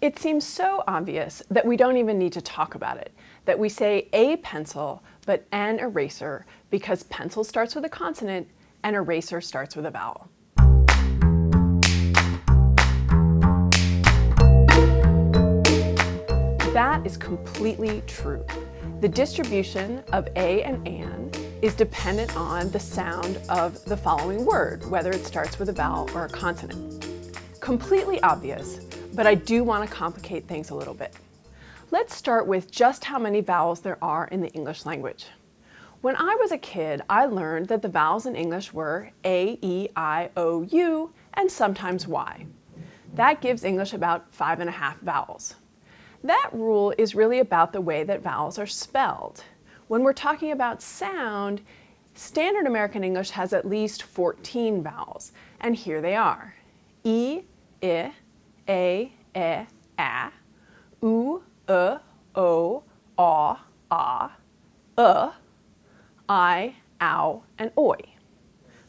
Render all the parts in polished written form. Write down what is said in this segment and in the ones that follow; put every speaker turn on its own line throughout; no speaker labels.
It seems so obvious that we don't even need to talk about it, that we say a pencil but an eraser because pencil starts with a consonant and eraser starts with a vowel. That is completely true. The distribution of a and an is dependent on the sound of the following word, whether it starts with a vowel or a consonant. Completely obvious, but I do want to complicate things a little bit. Let's start with just how many vowels there are in the English language. When I was a kid, I learned that the vowels in English were A, E, I, O, U, and sometimes Y. That gives English about 5.5 vowels. That rule is really about the way that vowels are spelled. When we're talking about sound, standard American English has at least 14 vowels, and here they are. E, I, A, E, A, U, O, I, ow, and oi.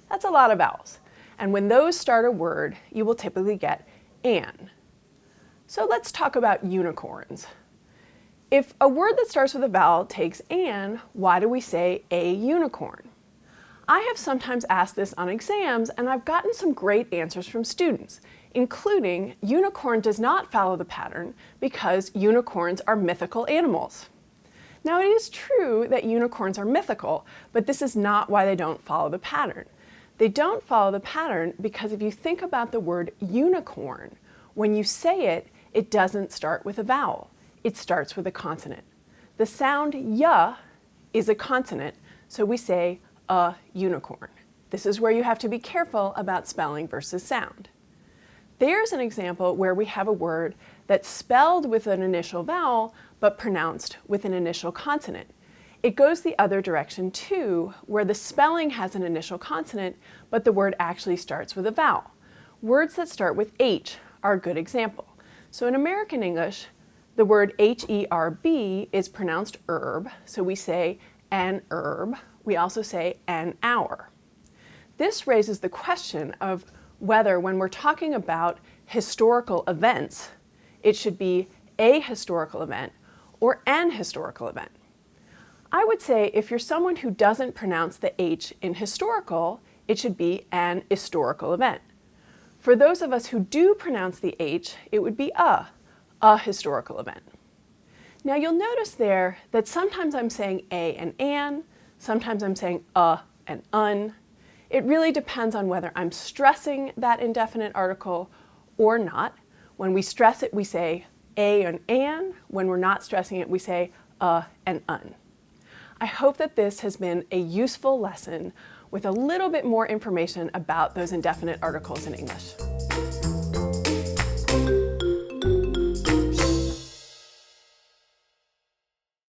That's a lot of vowels. And when those start a word, you will typically get an. So let's talk about unicorns. If a word that starts with a vowel takes an, why do we say a unicorn? I have sometimes asked this on exams, and I've gotten some great answers from students, including unicorn does not follow the pattern because unicorns are mythical animals. Now, it is true that unicorns are mythical, but this is not why they don't follow the pattern. They don't follow the pattern because if you think about the word unicorn, when you say it, it doesn't start with a vowel. It starts with a consonant. The sound y is a consonant, so we say a unicorn. This is where you have to be careful about spelling versus sound. There's an example where we have a word that's spelled with an initial vowel but pronounced with an initial consonant. It goes the other direction too, where the spelling has an initial consonant but the word actually starts with a vowel. Words that start with H are a good example. So in American English, the word H-E-R-B is pronounced herb, so we say an herb. We also say an hour. This raises the question of whether when we're talking about historical events, it should be a historical event or an historical event. I would say if you're someone who doesn't pronounce the H in historical, it should be an historical event. For those of us who do pronounce the H, it would be a historical event. Now you'll notice there that sometimes I'm saying a and an, sometimes I'm saying a and un. It really depends on whether I'm stressing that indefinite article or not. When we stress it, we say a and an. When we're not stressing it, we say a and un. I hope that this has been a useful lesson with a little bit more information about those indefinite articles in English.